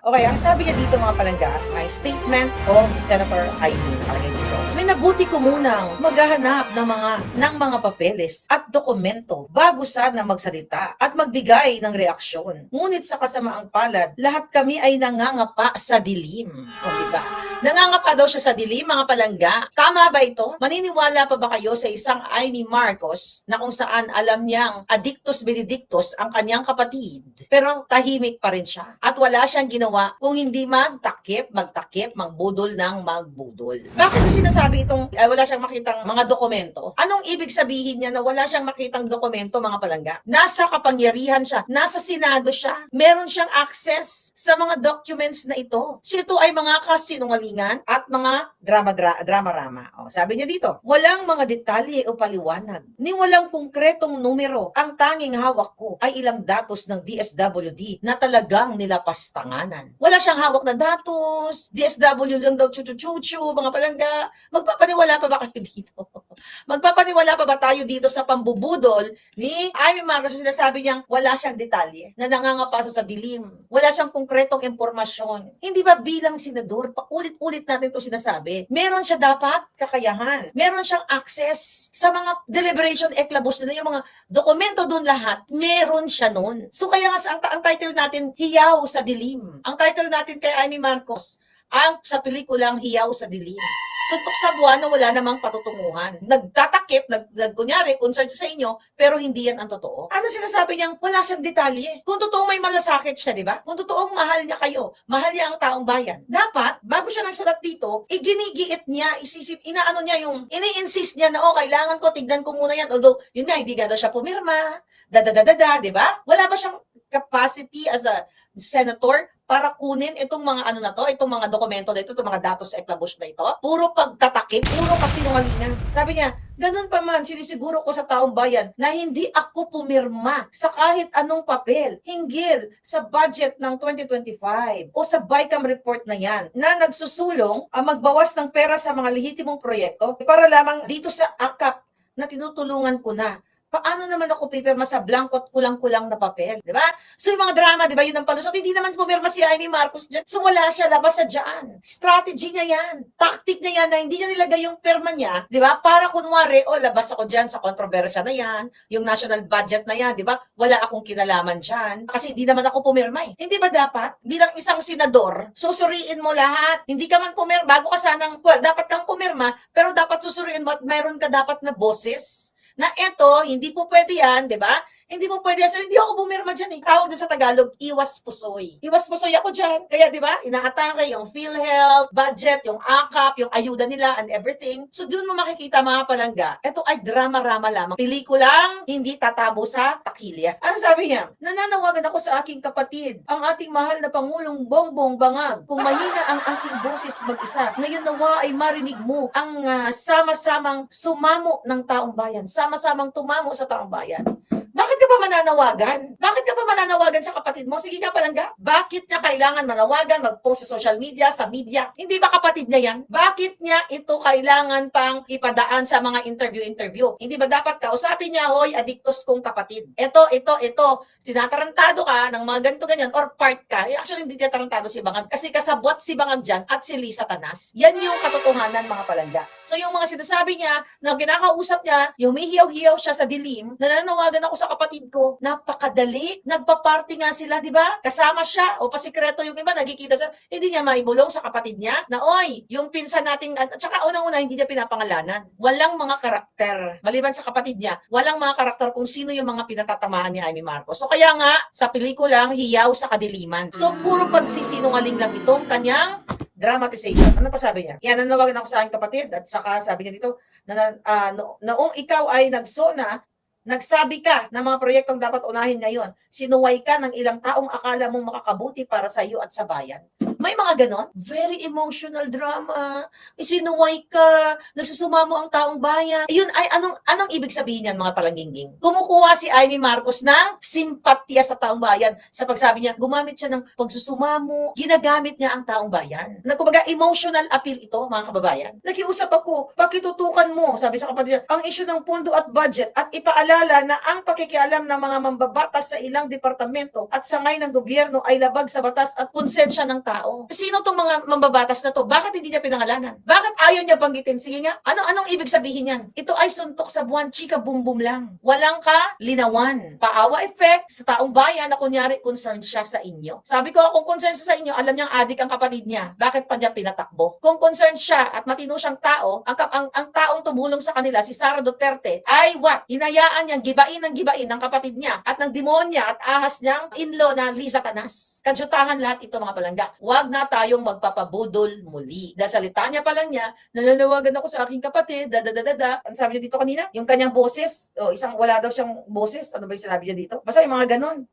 Okay, ang sabi niya dito mga palangga, ay statement of Senator Aimee. Nakalagay dito. Minabuti ko munang maghahanap ng mga papeles at dokumento bago sana magsalita at magbigay ng reaksyon. Ngunit sa kasamaang palad, lahat kami ay nangangapa sa dilim. O, diba? Nangangapa daw siya sa dilim, mga palangga. Tama ba ito? Maniniwala pa ba kayo sa isang Aimee Marcos na kung saan alam niyang addictus benedictus ang kanyang kapatid, pero tahimik pa rin siya at wala siyang ginawa kung hindi magtakip, magbudol ng magbudol? Bakit na sinasabi itong wala siyang makitang mga dokumento? Anong ibig sabihin niya na wala siyang makitang dokumento, mga palangga? Nasa kapangyarihan siya, nasa Senado siya, meron siyang access sa mga documents na ito. So ito ay mga kasinungalingan at mga drama-rama. O, sabi niya dito, walang mga detalye o paliwanag, ni walang konkretong numero. Ang tanging hawak ko ay ilang datos ng DSWD na talagang nilapastanganan. Wala siyang hawak na datos, DSW lang daw chuchu-chuchu, mga palangga. Magpapaniwala pa ba kayo dito? Magpapaniwala pa ba tayo dito sa pambubudol ni Aimee Marcos? Sinasabi niyang wala siyang detalye, na nangangapasa sa dilim. Wala siyang konkretong impormasyon. Hindi ba bilang senador, paulit-ulit natin ito sinasabi, meron siya dapat kakayahan. Meron siyang access sa mga deliberation eklabos na yung mga dokumento doon lahat, meron siya noon. So kaya nga ang title natin, Hiyaw sa Dilim. Ang title natin kay Aimee Marcos, ang sa pelikulang Hiyaw sa Dilim. Suntok sa buwan na wala namang patutunguhan. Nagtatakip, kunyari, concerned sa inyo, pero hindi yan ang totoo. Ano sinasabi niyang wala siyang detalye? Kung totoong may malasakit siya, di ba? Kung totoong mahal niya kayo, mahal niya ang taong bayan, dapat, bago siya nagsulat dito, iginigiit niya, inaano niya yung, ini-insist niya na, kailangan ko, tignan ko muna yan. Although, yun nga, hindi daw siya pumirma, di ba? Wala ba siyang capacity as a senator para kunin itong mga itong mga dokumento na ito, itong mga datos sa eklabush na ito? Puro pagtatakip, puro kasinungalingan. Sabi niya, ganun pa man, sinisiguro ko sa taong bayan na hindi ako pumirma sa kahit anong papel hinggil sa budget ng 2025 o sa BICAM report na yan na nagsusulong ang magbawas ng pera sa mga lehitimong proyekto para lamang dito sa AKAP na tinutulungan ko na. Paano naman ako pipirma sa blankot kulang-kulang na papel, di ba? So yung mga drama, di ba, yun ang palusot. Hindi naman pumirma si Aimee Marcos dyan. So wala siya, labas siya dyan. Strategy niya yan. Tactic niya yan na hindi niya nilagay yung pirma niya, di ba? Para kunwari, labas ako dyan sa kontrobersya na yan, yung national budget na yan, di ba? Wala akong kinalaman dyan. Kasi hindi naman ako pumirma eh. Hindi ba dapat, bilang isang senador, susuriin mo lahat. Hindi ka man pumirma, bago ka sanang, dapat kang pumirma, pero dapat susuriin mo at mayroon ka dapat na boses na eto, hindi po pwede yan, di ba? Hindi po pwede yan. So, hindi ako bumirma dyan eh. Tawag din sa Tagalog, iwas pusoy. Iwas pusoy ako dyan. Kaya, di ba, inaatake yung PhilHealth, budget, yung AKAP, yung ayuda nila and everything. So, doon mo makikita mga palangga, ito ay drama-rama lamang. Pelikulang hindi tatabo sa takilya. Ano sabi niya? Nananawagan ako sa aking kapatid, ang ating mahal na Pangulong Bongbong Bangag. Kung mahina ang aking boses mag-isa, ngayon nawa ay marinig mo ang sama-samang sumamo ng taong bayan. Sama-samang tumamo sa taong bayan. Bakit ka pa mananawagan? Bakit ka pa mananawagan sa kapatid mo? Sige nga palangga. Bakit niya kailangan manawagan, mag-post sa social media, sa media? Hindi ba kapatid niya yan? Bakit niya ito kailangan pang ipadaan sa mga interview? Hindi ba dapat kausapin niya, hoy, addictus kong kapatid. Ito. Tinatarantado ka ng mga ganito ganyan or part ka. Actually, hindi tinatarantado si Bangag kasi kasabot si Bangag dyan at si Lisa Tanas. Yan yung katotohanan, mga palangga. So yung mga sinasabi niya na kinakausap niya, yung may hiyaw-hiyaw siya sa dilim, nananawagan ako sa kapatid ko, napakadali. Nagpa-party nga sila, di ba? Kasama siya o pasikreto yung iba, nagkikita siya. Hindi niya maibulong sa kapatid niya na, oy, yung pinsan nating, at saka unang-una, hindi niya pinapangalanan. Walang mga karakter. Maliban sa kapatid niya, walang mga karakter kung sino yung mga pinatatamaan ni Aimee Marcos. So kaya nga, sa pelikulang Hiyaw sa Kadiliman. So puro pagsisinungaling lang itong kanyang dramatization. Ano pa sabi niya? Yan, nanawagan ako sa aking kapatid at saka sabi niya dito, noong ikaw ay nagsona, nagsabi ka ng mga proyektong dapat unahin ngayon, sinuway ka ng ilang taong akala mong makakabuti para sa iyo at sa bayan. May mga ganon. Very emotional drama. Isinuway ka, nagsusumamo ang taong bayan. Yun ay anong ibig sabihin yan mga palangginging? Kumukuha si Amy Marcos ng simpatya sa taong bayan sa pagsabi niya, gumamit siya ng pagsusumamo, ginagamit niya ang taong bayan. Kumbaga emotional appeal ito mga kababayan. Nakiusap ako, pakitutukan mo, sabi sa kapatid niya, ang issue ng pondo at budget at ipaalala na ang pakikialam ng mga mambabatas sa ilang departamento at sangay ng gobyerno ay labag sa batas at konsensya ng tao. Sino tong mga mambabatas na to? Bakit hindi niya pinangalanan? Bakit ayaw niya banggitin? Sige nga, anong ibig sabihin yan? Ito ay suntok sa buwan, chika bum bum lang. Walang ka linawan. Paawa effect sa taong bayan na kunyari concerned siya sa inyo. Sabi ko, kung concerned siya sa inyo, alam niyang adik ang kapatid niya. Bakit pa niya pinatakbo? Kung concerned siya at matino siyang tao, ang taong tumulong sa kanila, si Sara Duterte, ay what? Hinayaan niyang gibain ng kapatid niya at ng demonya at ahas niyang in-law na Liza Tanas. Kadyutahan lahat ito mga palangga. Huwag na tayong magpapabudol muli. Dahil salita niya pa lang niya, nananawagan ako sa aking kapatid, Ang sabi niya dito kanina, yung kanyang boses, wala daw siyang boses. Ano ba yung sinabi niya dito? Basta yung mga ganon.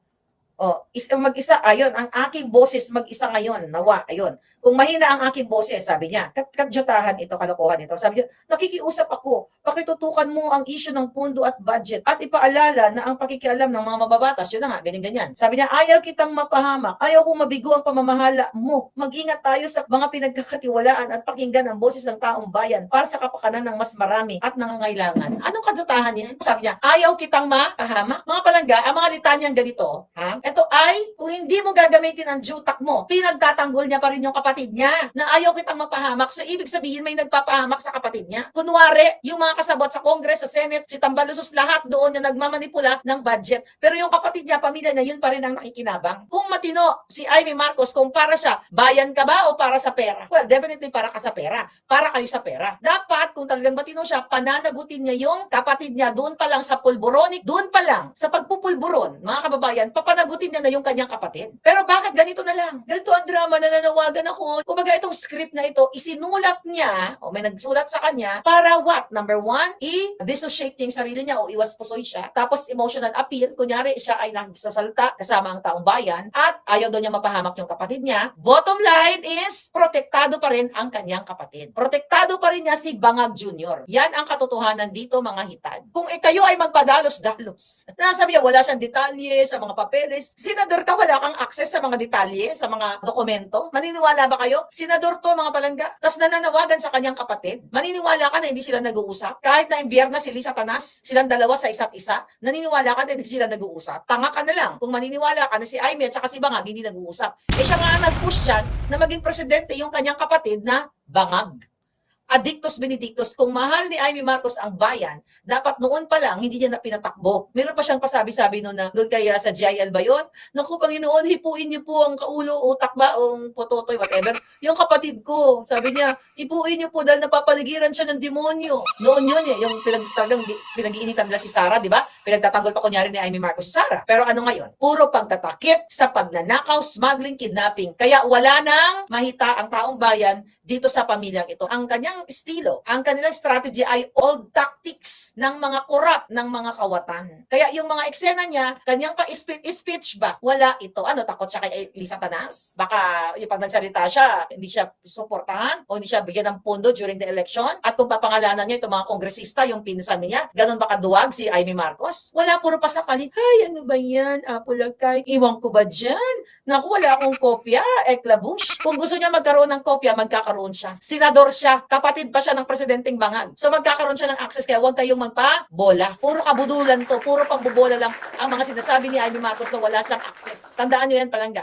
Mag-isa, ayun, ang aking boses mag-isa ngayon, nawa, ayun. Kung mahina ang aking boses, sabi niya, kadyatahan ito, kalokohan ito. Sabi niya, nakikiusap ako, pakitutukan mo ang issue ng pondo at budget at ipaalala na ang pakikialam ng mga mababatas, yun na nga, ganyan-ganyan. Sabi niya, ayaw kitang mapahamak, ayaw kong mabigo ang pamamahala mo. Mag-ingat tayo sa mga pinagkakatiwalaan at pakinggan ang boses ng taong bayan para sa kapakanan ng mas marami at nangangailangan. Anong kadyatahan niya? Sabi niya, ayaw kitang mapahamak. Mga palangga, ang mga litanyang ganito, ha? Ito ay, kung hindi mo gagamitin ang jutak mo, pinagtatanggol niya pa rin yung kapatid niya na ayaw kitang mapahamak. So, ibig sabihin may nagpapahamak sa kapatid niya. Kunwari, yung mga kasabot sa Congress, sa Senate, si Tambalusos, lahat doon na nagmamanipula ng budget. Pero yung kapatid niya, pamilya niya, yun pa rin ang nakikinabang. Kung matino si Amy Marcos, kung para siya, bayan ka ba o para sa pera? Well, definitely para ka sa pera. Para kayo sa pera. Dapat, kung talagang matino siya, pananagutin niya yung kapatid niya doon pa lang sa pulboronic, doon pa lang sa pagpupulburon, mga kababayan, papanagutin niya na yung kanyang kapatid. Pero bakit ganito na lang? Ganito ang drama na nananawagan ako. Kumbaga itong script na ito, isinulat niya, o may nagsulat sa kanya, para what? Number one, i-dissociate niya yung sarili niya o iwaspusoy siya. Tapos emotional appeal, kunyari siya ay nagsasalta kasama ang taong bayan at ayaw daw niya mapahamak yung kapatid niya. Bottom line is, protektado pa rin ang kanyang kapatid. Protektado pa rin niya si Bangag Jr. Yan ang katotohanan dito mga hitad. Kung kayo ay magpadalos-dalos, nasabi niya wala siyang detalye sa mga papeles, senador ka, wala kang access sa mga detalye, sa mga dokumento. Maniniwala ba kayo? Senador to, mga palangga. Tapos nananawagan sa kanyang kapatid. Maniniwala ka na hindi sila nag-uusap? Kahit na imbierna si Liza Tanas, silang dalawa sa isa't isa, naniniwala ka na hindi sila nag-uusap? Tanga ka na lang. Kung maniniwala ka na si Amy at saka si Bangag hindi nag-uusap. Siya nga nag-push yan na maging presidente yung kanyang kapatid na Bangag. Addictus Benedictus, kung mahal ni Amy Marcos ang bayan, dapat noon pa lang hindi niya na pinatakbo. Meron pa siyang pasabi-sabi noon na doon kaya sa GIL ba yun? Naku, Panginoon, hipuin niyo po ang kaulo, utak ba, o pototoy, whatever. Yung kapatid ko, sabi niya, hipuin niyo po dahil napapaligiran siya ng demonyo. Noon yun yung pinag-iinitan nila si Sara, di ba? Pinagtatanggol pa kunyari ni Amy Marcos si Sara. Pero ano ngayon? Puro pagtatakip sa pagnanakaw, smuggling, kidnapping. Kaya wala nang mahita ang taong bayan dito sa pamilyang ito. Ang kanyang estilo, ang kanilang strategy ay old tactics ng mga korap, ng mga kawatan. Kaya yung mga eksena niya, kanyang pa-speech ba? Wala ito. Ano, takot siya kay Liza Tanas? Baka yung pag nagsalita siya, hindi siya suportahan o hindi siya bigyan ng pondo during the election? At kung papangalanan niya itong mga kongresista, yung pinsan niya, ganun ba kaduwag si Amy Marcos? Wala, puro pasakali. Ay, ano ba yan? Apulagkay. Iwan ko ba dyan? Naku, wala akong kopya. Eklabush. Kung gusto niya magkaroon ng kopya, magkakaroon siya. Senador siya. Kapatid pa siya ng presidenteng Bangag. So magkakaroon siya ng access. Kaya huwag kayong magpa-bola. Puro kabudulan to. Puro pangbobola lang ang mga sinasabi ni Amy Marcos na wala siyang access. Tandaan niyo yan, palangga.